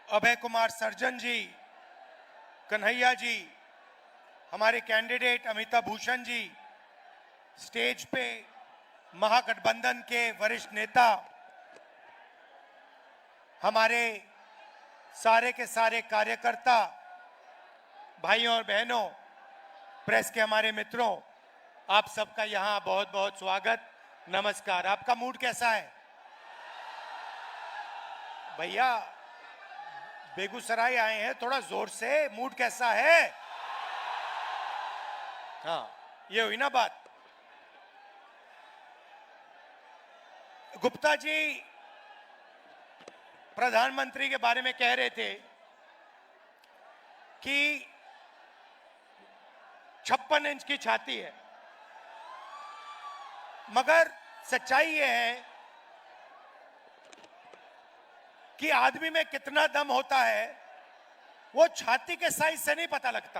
Abhay Kumar surgeon जी, कन्हैया जी, हमारे candidate Amitabh Bhushan ji, stage पे महागठबंधन के वरिष्ठ नेता, हमारे सारे के सारे कार्यकर्ता, भाइयों और बहनों, प्रेस के हमारे मित्रों, आप सबका यहां बहुत बहुत स्वागत, नमस्कार। आपका मूड कैसा है? भैया बेगूसराय आए हैं, थोड़ा जोर से, मूड कैसा है? हाँ, ये हुई ना बात। गुप्ता जी प्रधानमंत्री के बारे में कह रहे थे कि 56 इंच की छाती है, मगर सच्चाई ये है कि आदमी में कितना दम होता है वो छाती के साइज से नहीं पता लगता।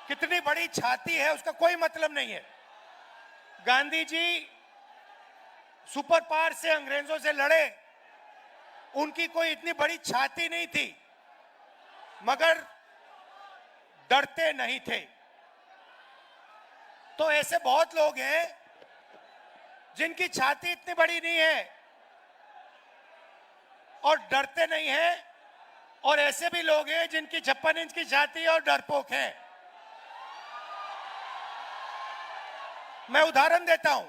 कितनी बड़ी छाती है उसका कोई मतलब नहीं है। गांधी जी सुपर पावर से अंग्रेजों से लड़े, उनकी कोई इतनी बड़ी छाती नहीं थी, मगर डरते नहीं थे। तो ऐसे बहुत लोग हैं जिनकी छाती इतनी बड़ी नहीं है और डरते नहीं हैं, और ऐसे भी लोग हैं जिनकी 56 इंच की छाती है और डरपोक हैं। मैं उदाहरण देता हूं।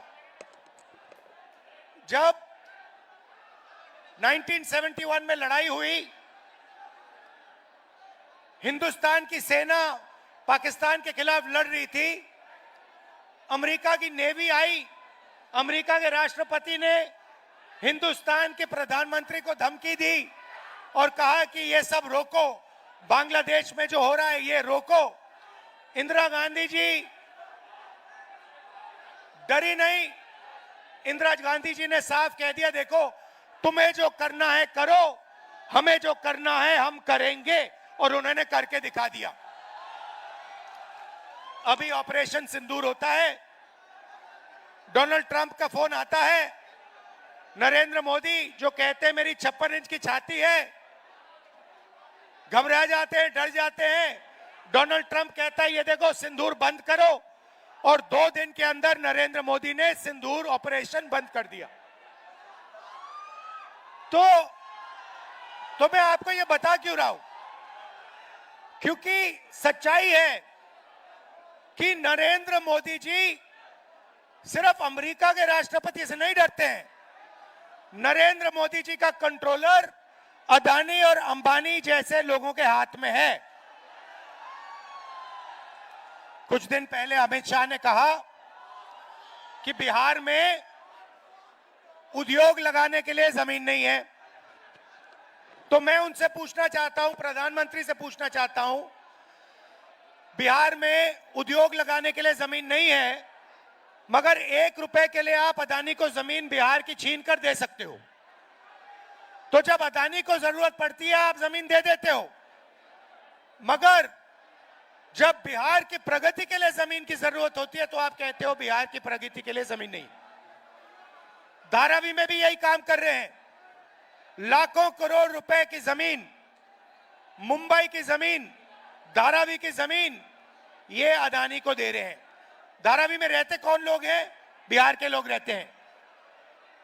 जब 1971 में लड़ाई हुई, हिंदुस्तान की सेना पाकिस्तान के खिलाफ लड़ रही थी, अमेरिका की नेवी आई, अमेरिका के राष्ट्रपति ने हिंदुस्तान के प्रधानमंत्री को धमकी दी और कहा कि ये सब रोको, बांग्लादेश में जो हो रहा है ये रोको। इंदिरा गांधी जी डरी नहीं। इंदिरा गांधी जी ने साफ कह दिया, देखो तुम्हें जो करना है करो, हमें जो करना है हम करेंगे, और उन्होंने करके दिखा दिया। अभी ऑपरेशन सिंदूर होता है, डोनाल्ड ट्रंप का फोन आता है, नरेंद्र मोदी जो कहते हैं मेरी 56 इंच की छाती है, घबरा जाते हैं, डर जाते हैं। डोनाल्ड ट्रंप कहता है ये देखो सिंदूर बंद करो, और 2 दिन के अंदर नरेंद्र मोदी ने सिंदूर ऑपरेशन बंद कर दिया। तो मैं आपको ये बता क्यों रहा हूं, क्योंकि सच्चाई है कि नरेंद्र मोदी जी सिर्फ अमेरिका के राष्ट्रपति से नहीं डरते हैं। नरेंद्र मोदी जी का कंट्रोलर अदानी और अंबानी जैसे लोगों के हाथ में है। कुछ दिन पहले अमित शाह ने कहा कि बिहार में उद्योग लगाने के लिए जमीन नहीं है। तो मैं उनसे पूछना चाहता हूं, प्रधानमंत्री से पूछना चाहता हूं, बिहार में उद्योग लगाने के लिए जमीन नहीं है, मगर 1 रुपए के लिए आप अदानी को जमीन बिहार की छीन कर दे सकते हो। तो जब अदानी को जरूरत पड़ती है आप जमीन दे देते हो, मगर जब बिहार की प्रगति के लिए जमीन की जरूरत होती है तो आप कहते हो बिहार की प्रगति के लिए जमीन नहीं। धारावी में भी यही काम कर रहे हैं। लाखों करोड़ रुपए की जमीन, मुंबई की जमीन, धारावी की जमीन, ये अदानी को दे रहे हैं। धारावी में रहते कौन लोग हैं? बिहार के लोग रहते हैं,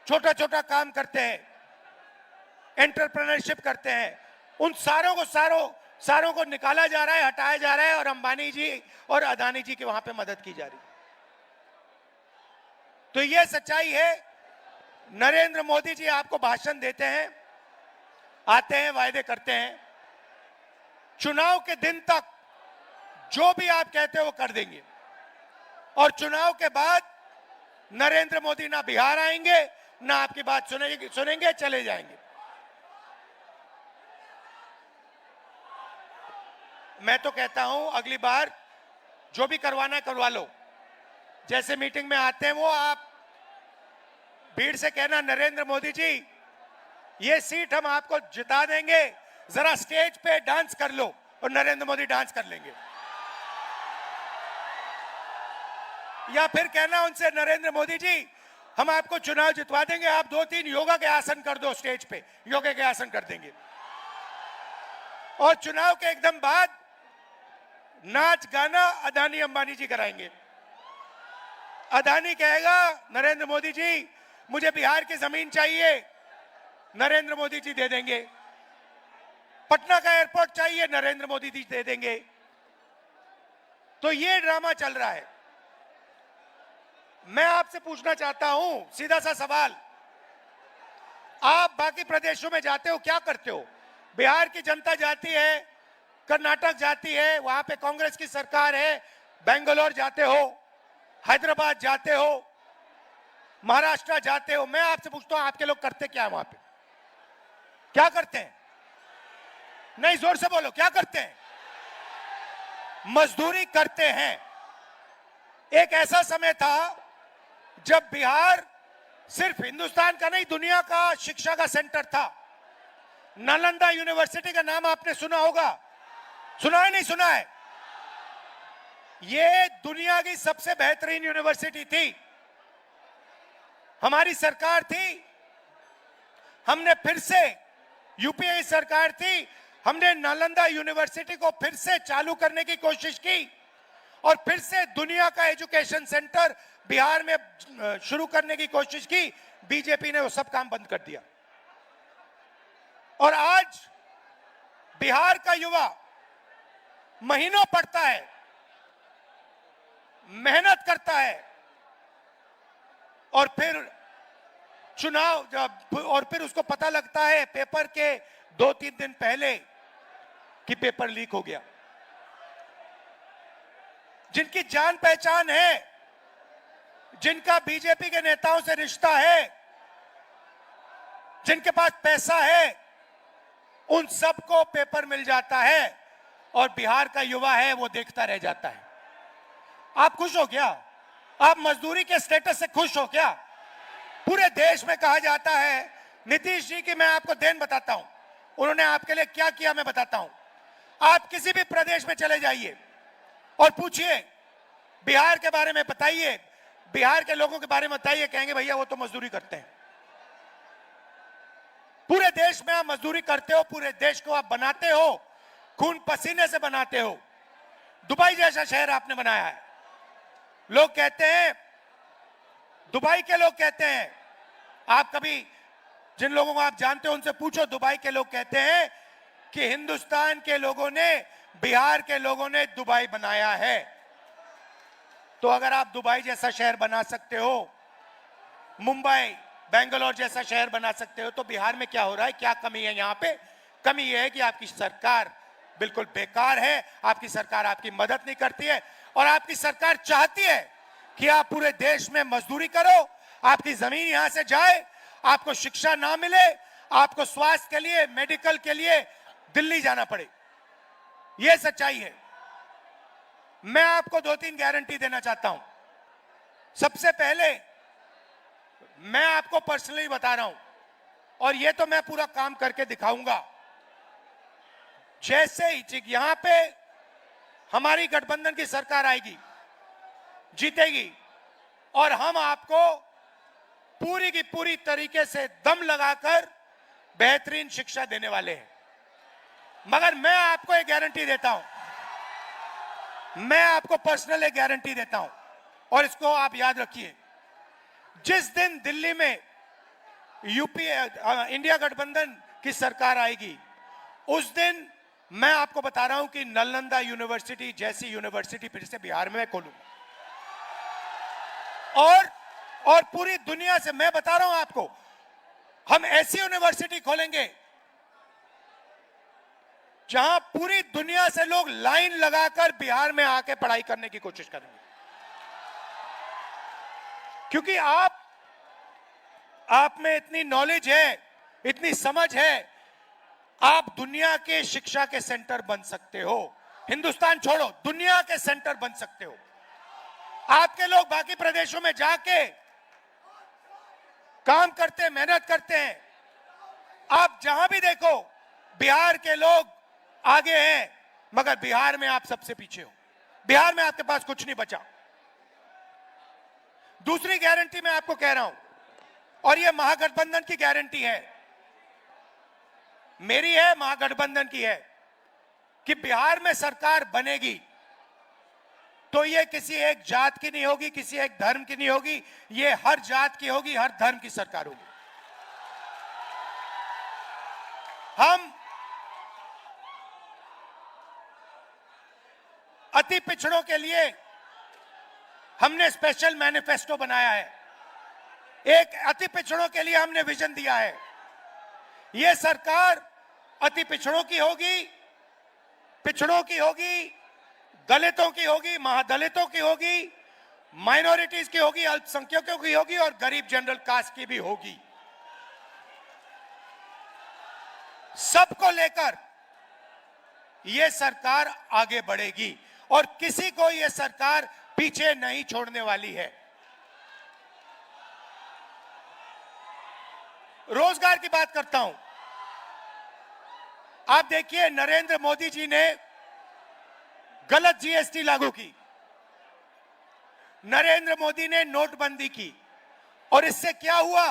छोटा छोटा काम करते हैं, एंटरप्रेन्योरशिप करते हैं। उन सारों को निकाला जा रहा है, हटाया जा रहा है, और अंबानी जी और अदानी जी की वहां पे मदद की जा रही है। तो यह सच्चाई है। नरेंद्र मोदी जी आपको भाषण देते हैं, आते हैं, वायदे करते हैं, चुनाव के दिन तक जो भी आप कहते हो वो कर देंगे, और चुनाव के बाद नरेंद्र मोदी ना बिहार आएंगे, ना आपकी बात सुनेंगे, चले जाएंगे। मैं तो कहता हूं अगली बार जो भी करवाना है करवा लो। जैसे मीटिंग में आते हैं वो आप भीड़ से कहना, नरेंद्र मोदी जी ये सीट हम आपको जिता देंगे, जरा स्टेज पे डांस कर लो, और नरेंद्र मोदी डांस कर लेंगे। या फिर कहना उनसे, नरेंद्र मोदी जी हम आपको चुनाव जितवा देंगे, आप 2-3 योगा के आसन कर दो स्टेज पे, योगा के आसन कर देंगे। और चुनाव के एकदम बाद नाच गाना अदानी अंबानी जी कराएंगे। अदानी कहेगा नरेंद्र मोदी जी मुझे बिहार की जमीन चाहिए, नरेंद्र मोदी जी दे देंगे। पटना का एयरपोर्ट चाहिए, नरेंद्र मोदी जी दे देंगे। तो ये ड्रामा चल रहा है। मैं आपसे पूछना चाहता हूं सीधा सा सवाल, आप बाकी प्रदेशों में जाते हो, क्या करते हो? बिहार की जनता जाती है, कर्नाटक जाती है, वहां पे कांग्रेस की सरकार है, बेंगलोर जाते हो, हैदराबाद जाते हो, महाराष्ट्र जाते हो। मैं आपसे पूछता हूं आपके लोग करते क्या है वहां पे? क्या करते हैं? नहीं, जोर से बोलो, क्या करते हैं? मजदूरी करते हैं। एक ऐसा समय था जब बिहार सिर्फ हिंदुस्तान का नहीं दुनिया का शिक्षा का सेंटर था। नालंदा यूनिवर्सिटी का नाम आपने सुना होगा, सुना है नहीं सुना है? ये दुनिया की सबसे बेहतरीन यूनिवर्सिटी थी, हमारी सरकार थी। हमने फिर से, यूपीए की सरकार थी, हमने नालंदा यूनिवर्सिटी को फिर से चालू करने की कोशिश की और फिर से दुनिया का एजुकेशन सेंटर बिहार में शुरू करने की कोशिश की। बीजेपी ने वो सब काम बंद कर दिया और आज बिहार का युवा महीनों पढ़ता है, मेहनत करता है और फिर चुनाव जब, और फिर उसको पता लगता है पेपर के 2-3 दिन पहले कि पेपर लीक हो गया। जिनकी जान पहचान है, जिनका बीजेपी के नेताओं से रिश्ता है, जिनके पास पैसा है, उन सबको पेपर मिल जाता है और बिहार का युवा है वो देखता रह जाता है। आप खुश हो क्या? आप मजदूरी के स्टेटस से खुश हो क्या? पूरे देश में कहा जाता है, नीतीश जी की मैं आपको देन बताता हूं, उन्होंने आपके लिए क्या किया मैं बताता हूं। आप किसी भी प्रदेश में चले जाइए और पूछिए बिहार के बारे में बताइए, बिहार के लोगों के बारे में बताइए, कहेंगे भैया वो तो मजदूरी करते हैं। पूरे देश में आप मजदूरी करते हो, पूरे देश को आप बनाते हो, खून पसीने से बनाते हो। दुबई जैसा शहर आपने बनाया है। लोग कहते हैं, दुबई के लोग कहते हैं, आप कभी जिन लोगों को आप जानते हो उनसे पूछो, दुबई के लोग कहते हैं कि हिंदुस्तान के लोगों ने, बिहार के लोगों ने दुबई बनाया है। तो अगर आप दुबई जैसा शहर बना सकते हो, मुंबई, बेंगलोर जैसा शहर बना सकते हो, तो बिहार में क्या हो रहा है? क्या कमी है यहां पे? कमी यह है कि आपकी सरकार बिल्कुल बेकार है, आपकी सरकार आपकी मदद नहीं करती है और आपकी सरकार चाहती है कि आप पूरे देश में मजदूरी करो, आपकी जमीन यहां से जाए, आपको शिक्षा ना मिले, आपको स्वास्थ्य के लिए, मेडिकल के लिए दिल्ली जाना पड़े। यह सच्चाई है। मैं आपको 2-3 गारंटी देना चाहता हूं। सबसे पहले मैं आपको पर्सनली बता रहा हूं और यह तो मैं पूरा काम करके दिखाऊंगा। जैसे ही यहां पे हमारी गठबंधन की सरकार आएगी, जीतेगी, और हम आपको पूरी की पूरी तरीके से दम लगाकर बेहतरीन शिक्षा देने वाले हैं। मगर मैं आपको एक गारंटी देता हूं, मैं आपको पर्सनल एक गारंटी देता हूं और इसको आप याद रखिए। जिस दिन दिल्ली में यूपीए इंडिया गठबंधन की सरकार आएगी, उस दिन मैं आपको बता रहा हूं कि नालंदा यूनिवर्सिटी जैसी यूनिवर्सिटी फिर से बिहार में खोलूंगा। और पूरी दुनिया से मैं बता रहा हूं आपको, हम ऐसी यूनिवर्सिटी खोलेंगे जहां पूरी दुनिया से लोग लाइन लगाकर बिहार में आके पढ़ाई करने की कोशिश करेंगे। क्योंकि आप में इतनी नॉलेज है, इतनी समझ है, आप दुनिया के शिक्षा के सेंटर बन सकते हो। हिंदुस्तान छोड़ो, दुनिया के सेंटर बन सकते हो। आपके लोग बाकी प्रदेशों में जाके काम करते हैं, मेहनत करते हैं। आप जहां भी देखो बिहार के लोग आगे हैं, मगर बिहार में आप सबसे पीछे हो। बिहार में आपके पास कुछ नहीं बचा। दूसरी गारंटी मैं आपको कह रहा हूं, और यह महागठबंधन की गारंटी है, मेरी है, महागठबंधन की है। कि बिहार में सरकार बनेगी तो ये किसी एक जात की नहीं होगी, किसी एक धर्म की नहीं होगी, ये हर जात की होगी, हर धर्म की सरकार होगी। हम अति पिछड़ों के लिए हमने स्पेशल मैनिफेस्टो बनाया है। एक अति पिछड़ों के लिए हमने विजन दिया है। यह सरकार अति पिछड़ों की होगी, पिछड़ों की होगी, दलितों की होगी, महादलितों की होगी, माइनॉरिटीज की होगी, अल्पसंख्यकों की होगी और गरीब जनरल कास्ट की भी होगी। सबको लेकर यह सरकार आगे बढ़ेगी और किसी को यह सरकार पीछे नहीं छोड़ने वाली है। रोजगार की बात करता हूं। आप देखिए, नरेंद्र मोदी जी ने गलत जीएसटी लागू की, नरेंद्र मोदी ने नोटबंदी की और इससे क्या हुआ?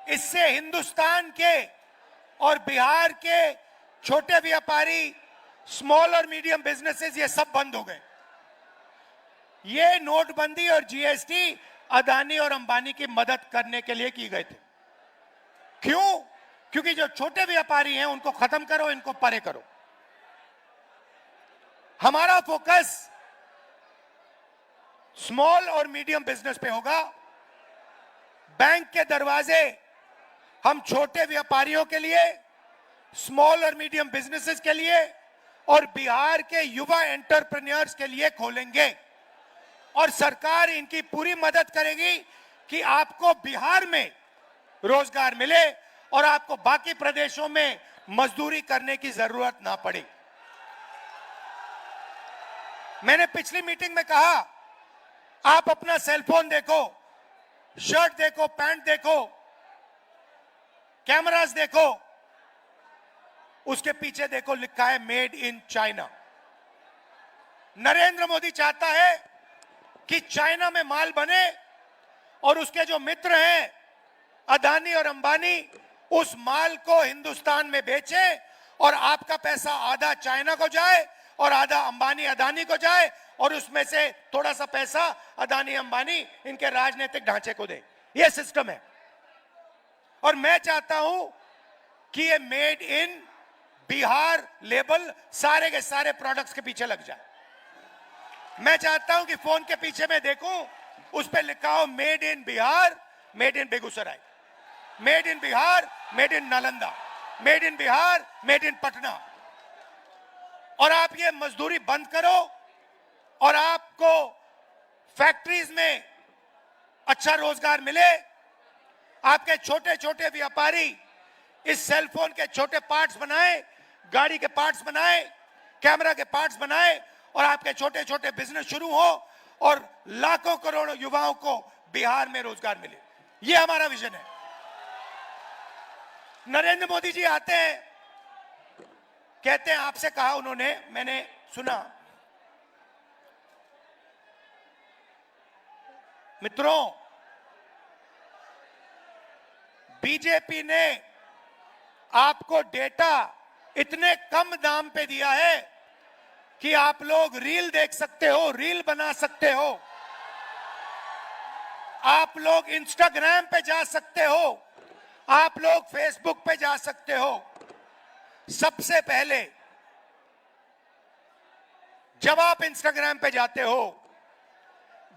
इससे हिंदुस्तान के और बिहार के छोटे व्यापारी, स्मॉल और मीडियम बिजनेसेस, ये सब बंद हो गए। ये नोटबंदी और जीएसटी अदानी और अंबानी की मदद करने के लिए की गए थे। क्यों? क्योंकि जो छोटे व्यापारी हैं उनको खत्म करो, इनको परे करो। हमारा फोकस स्मॉल और मीडियम बिजनेस पे होगा। बैंक के दरवाजे हम छोटे व्यापारियों के लिए, स्मॉल और मीडियम बिजनेसेस के लिए और बिहार के युवा एंटरप्रेन्योर्स के लिए खोलेंगे और सरकार इनकी पूरी मदद करेगी कि आपको बिहार में रोजगार मिले और आपको बाकी प्रदेशों में मजदूरी करने की जरूरत ना पड़े। मैंने पिछली मीटिंग में कहा, आप अपना सेलफोन देखो, शर्ट देखो, पैंट देखो, कैमरास देखो, उसके पीछे देखो लिखा है made in China. Narendra Modi चाहता है कि चाइना में माल बने और उसके जो मित्र हैं अदानी और अंबानी उस माल को हिंदुस्तान में बेचे और आपका पैसा आधा चाइना को जाए और आधा अंबानी अदानी को जाए और उसमें से थोड़ा सा पैसा अदानी अंबानी इनके राजनीतिक ढांचे को दे। यह सिस्टम है और मैं चाहता हूं कि ये मेड इन बिहार लेबल सारे के सारे प्रोडक्ट्स के पीछे लग जाए। मैं चाहता हूं कि फोन के पीछे मैं देखूं, उस पर लिखा हो made in Bihar, made in Begusarai, made in Bihar, made in Nalanda, made in Bihar, made in Patna. और आप ये मजदूरी बंद करो और आपको फैक्ट्रीज में अच्छा रोजगार मिले। आपके छोटे छोटे व्यापारी इस सेलफोन के छोटे पार्ट्स बनाए, गाड़ी के पार्ट्स बनाए, कैमरा के पार्ट्स बनाए और आपके छोटे छोटे बिजनेस शुरू हो और लाखों करोड़ों युवाओं को बिहार में रोजगार मिले। यह हमारा विजन है। नरेंद्र मोदी जी आते हैं, कहते हैं, आपसे कहा उन्होंने, मैंने सुना, मित्रों बीजेपी ने आपको डेटा इतने कम दाम पे दिया है कि आप लोग रील देख सकते हो, रील बना सकते हो, आप लोग इंस्टाग्राम पे जा सकते हो, आप लोग फेसबुक पे जा सकते हो। सबसे पहले जब आप इंस्टाग्राम पे जाते हो,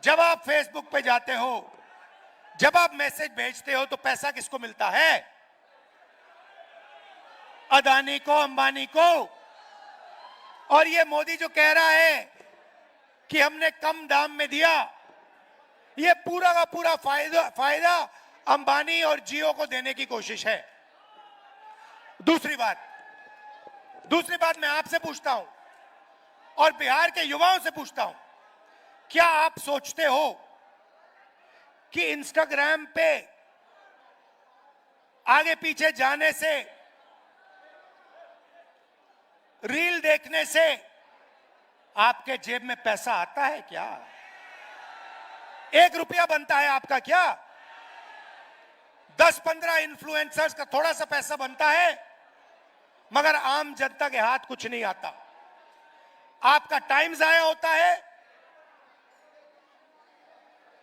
जब आप फेसबुक पे जाते हो, जब आप मैसेज भेजते हो तो पैसा किसको मिलता है? अदानी को, अंबानी को। और ये मोदी जो कह रहा है कि हमने कम दाम में दिया, ये पूरा का पूरा फायदा अंबानी और जियो को देने की कोशिश है। दूसरी बात मैं आपसे पूछता हूं और बिहार के युवाओं से पूछता हूं, क्या आप सोचते हो कि इंस्टाग्राम पे आगे पीछे जाने से, रील देखने से आपके जेब में पैसा आता है क्या? 1 रुपया बनता है आपका क्या? 10-15 इन्फ्लुएंसर्स का थोड़ा सा पैसा बनता है, मगर आम जनता के हाथ कुछ नहीं आता। आपका टाइम जाया होता है।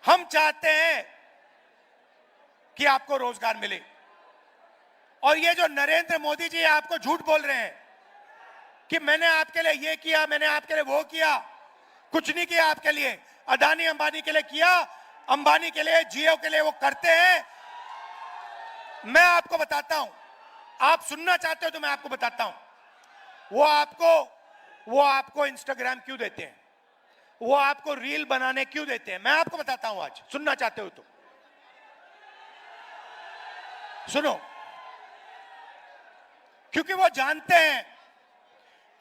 हम चाहते हैं कि आपको रोजगार मिले। और ये जो नरेंद्र मोदी जी आपको झूठ बोल रहे हैं कि मैंने आपके लिए ये किया, मैंने आपके लिए वो किया, कुछ नहीं किया आपके लिए। अदानी अंबानी के लिए किया, अंबानी के लिए, जियो के लिए वो करते हैं। मैं आपको बताता हूं, आप सुनना चाहते हो तो मैं आपको बताता हूं। वो आपको इंस्टाग्राम क्यों देते हैं, वो आपको रील बनाने क्यों देते हैं, मैं आपको बताता हूं। आज सुनना चाहते हो तो सुनो। क्योंकि वो जानते हैं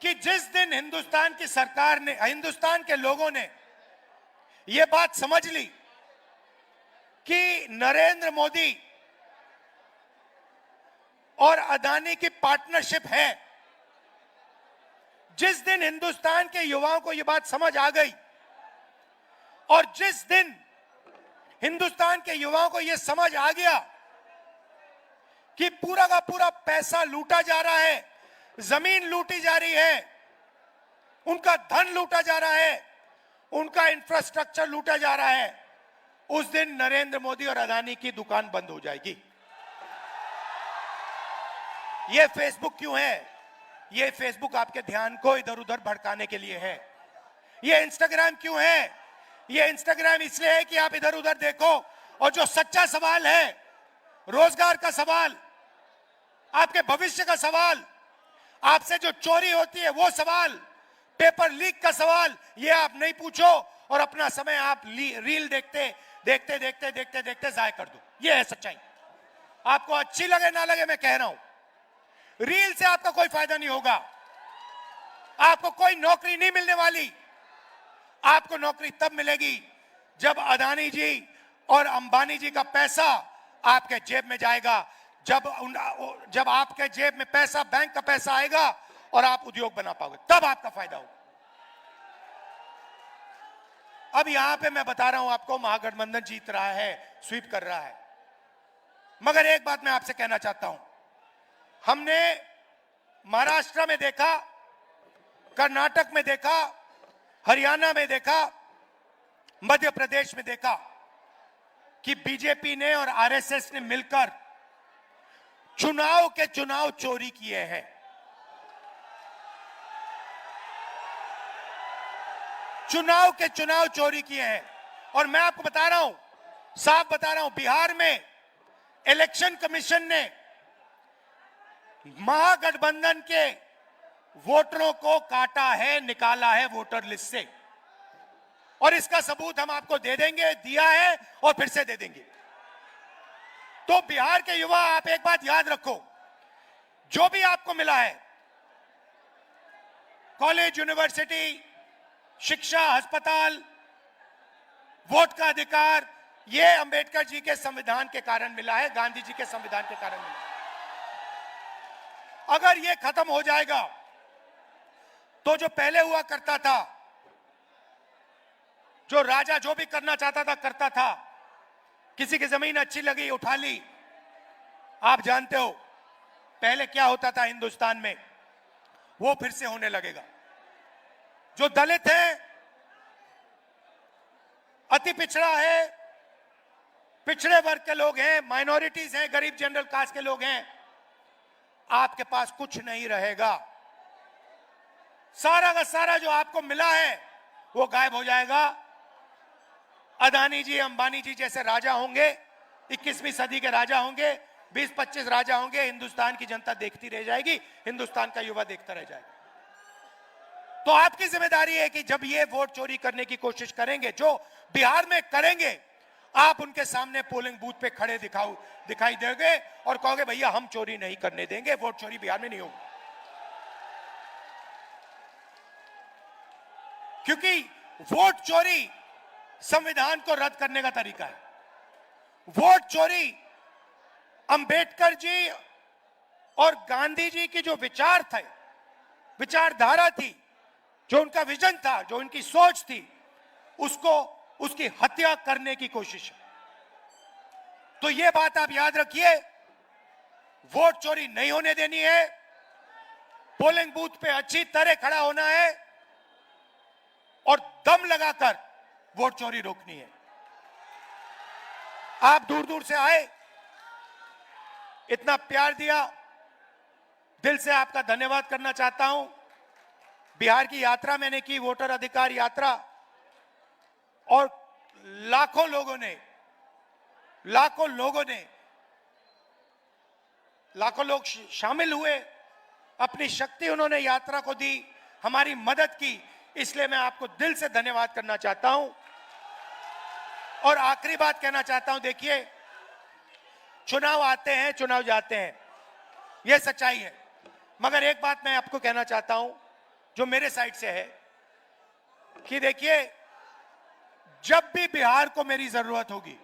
कि जिस दिन हिंदुस्तान की सरकार ने, हिंदुस्तान के लोगों ने यह बात समझ ली कि नरेंद्र मोदी और अदानी की पार्टनरशिप है, जिस दिन हिंदुस्तान के युवाओं को यह बात समझ आ गई और जिस दिन हिंदुस्तान के युवाओं को यह समझ आ गया कि पूरा का पूरा पैसा लूटा जा रहा है, जमीन लूटी जा रही है, उनका धन लूटा जा रहा है, उनका इंफ्रास्ट्रक्चर लूटा जा रहा है, उस दिन नरेंद्र मोदी और अदानी की दुकान बंद हो जाएगी। ये फेसबुक क्यों है? ये फेसबुक आपके ध्यान को इधर उधर भड़काने के लिए है। ये इंस्टाग्राम क्यों है? ये इंस्टाग्राम इसलिए है कि आप इधर उधर देखो और जो सच्चा सवाल है, रोजगार का सवाल, आपके भविष्य का सवाल, आपसे जो चोरी होती है वो सवाल, पेपर लीक का सवाल, ये आप नहीं पूछो और अपना समय आप रील देखते देखते देखते देखते देखते जाया कर दो। ये है सच्चाई। आपको अच्छी लगे ना लगे, मैं कह रहा हूं, रील से आपका कोई फायदा नहीं होगा, आपको कोई नौकरी नहीं मिलने वाली। आपको नौकरी तब मिलेगी जब अदानी जी और अंबानी जी का पैसा आपके जेब में जाएगा, जब आपके जेब में पैसा, बैंक का पैसा आएगा और आप उद्योग बना पाओगे, तब आपका फायदा होगा। अब यहां पे मैं बता रहा हूं आपको, महागठबंधन जीत रहा है, स्वीप कर रहा है, मगर एक बात मैं आपसे कहना चाहता हूं। हमने महाराष्ट्र में देखा, कर्नाटक में देखा, हरियाणा में देखा, मध्य प्रदेश में देखा कि बीजेपी ने और आरएसएस ने मिलकर चुनाव के चुनाव चोरी किए हैं। चुनाव के चुनाव चोरी किए हैं। और मैं आपको बता रहा हूं, साफ बता रहा हूं, बिहार में इलेक्शन कमीशन ने महागठबंधन के वोटरों को काटा है, निकाला है वोटर लिस्ट से, और इसका सबूत हम आपको दे देंगे, दिया है और फिर से दे देंगे। तो बिहार के युवा, आप एक बात याद रखो, जो भी आपको मिला है, कॉलेज, यूनिवर्सिटी, शिक्षा, अस्पताल, वोट का अधिकार, यह अंबेडकर जी के संविधान के कारण मिला है, गांधी जी के संविधान के कारण मिला है। अगर यह खत्म हो जाएगा तो जो पहले हुआ करता था, जो राजा जो भी करना चाहता था करता था, किसी की जमीन अच्छी लगी उठा ली। आप जानते हो पहले क्या होता था हिंदुस्तान में, वो फिर से होने लगेगा। जो दलित है, अति पिछड़ा है, पिछड़े वर्ग के लोग हैं, माइनॉरिटीज हैं, गरीब जनरल कास्ट के लोग हैं, आपके पास कुछ नहीं रहेगा। सारा का सारा जो आपको मिला है वो गायब हो जाएगा। अदानी जी, अंबानी जी जैसे राजा होंगे, 21वीं सदी के राजा होंगे, 20-25 राजा होंगे, हिंदुस्तान की जनता देखती रह जाएगी, हिंदुस्तान का युवा देखता रह जाएगा। तो आपकी जिम्मेदारी है कि जब ये वोट चोरी करने की कोशिश करेंगे, जो बिहार में करेंगे, आप उनके सामने पोलिंग बूथ पे खड़े दिखाई देंगे और कहोगे भैया हम चोरी नहीं करने देंगे, वोट चोरी बिहार में नहीं होगी। क्योंकि वोट चोरी संविधान को रद्द करने का तरीका है। वोट चोरी अंबेडकर जी और गांधी जी की जो विचार थे, विचारधारा थी, जो उनका विजन था, जो उनकी सोच थी, उसकी हत्या करने की कोशिश है। तो यह बात आप याद रखिए, वोट चोरी नहीं होने देनी है, पोलिंग बूथ पे अच्छी तरह खड़ा होना है, और दम लगाकर वोट चोरी रोकनी है। आप दूर दूर से आए, इतना प्यार दिया, दिल से आपका धन्यवाद करना चाहता हूं। बिहार की यात्रा मैंने की, वोटर अधिकार यात्रा, और लाखों लोगों लोग शामिल हुए, अपनी शक्ति उन्होंने यात्रा को दी, हमारी मदद की, इसलिए मैं आपको दिल से धन्यवाद करना चाहता हूं। और आखिरी बात कहना चाहता हूं, देखिए चुनाव आते हैं, चुनाव जाते हैं, यह सच्चाई है, मगर एक बात मैं आपको कहना चाहता हूं जो मेरे साइड से है कि देखिए, जब भी बिहार को मेरी जरूरत होगी,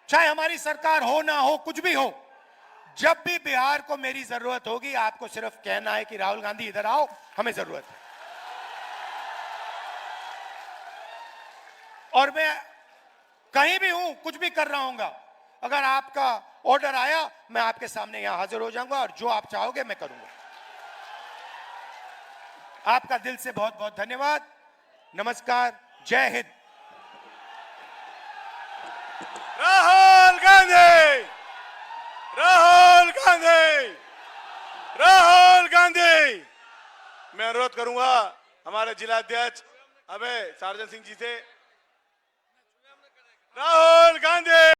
चाहे हमारी सरकार हो ना हो, कुछ भी हो, जब भी बिहार को मेरी जरूरत होगी, आपको सिर्फ कहना है कि राहुल गांधी इधर आओ, हमें जरूरत है। और मैं कहीं भी हूं, कुछ भी कर रहा हूंगा, अगर आपका ऑर्डर आया, मैं आपके सामने यहां हाजिर हो जाऊंगा और जो आप चाहोगे मैं करूंगा। आपका दिल से बहुत बहुत धन्यवाद। नमस्कार, जय हिंद। राहुल गांधी, राहुल गांधी, राहुल गांधी। मैं अनुरोध करूंगा हमारे जिला अध्यक्ष अभय सार्जन सिंह जी से। राहुल गांधी।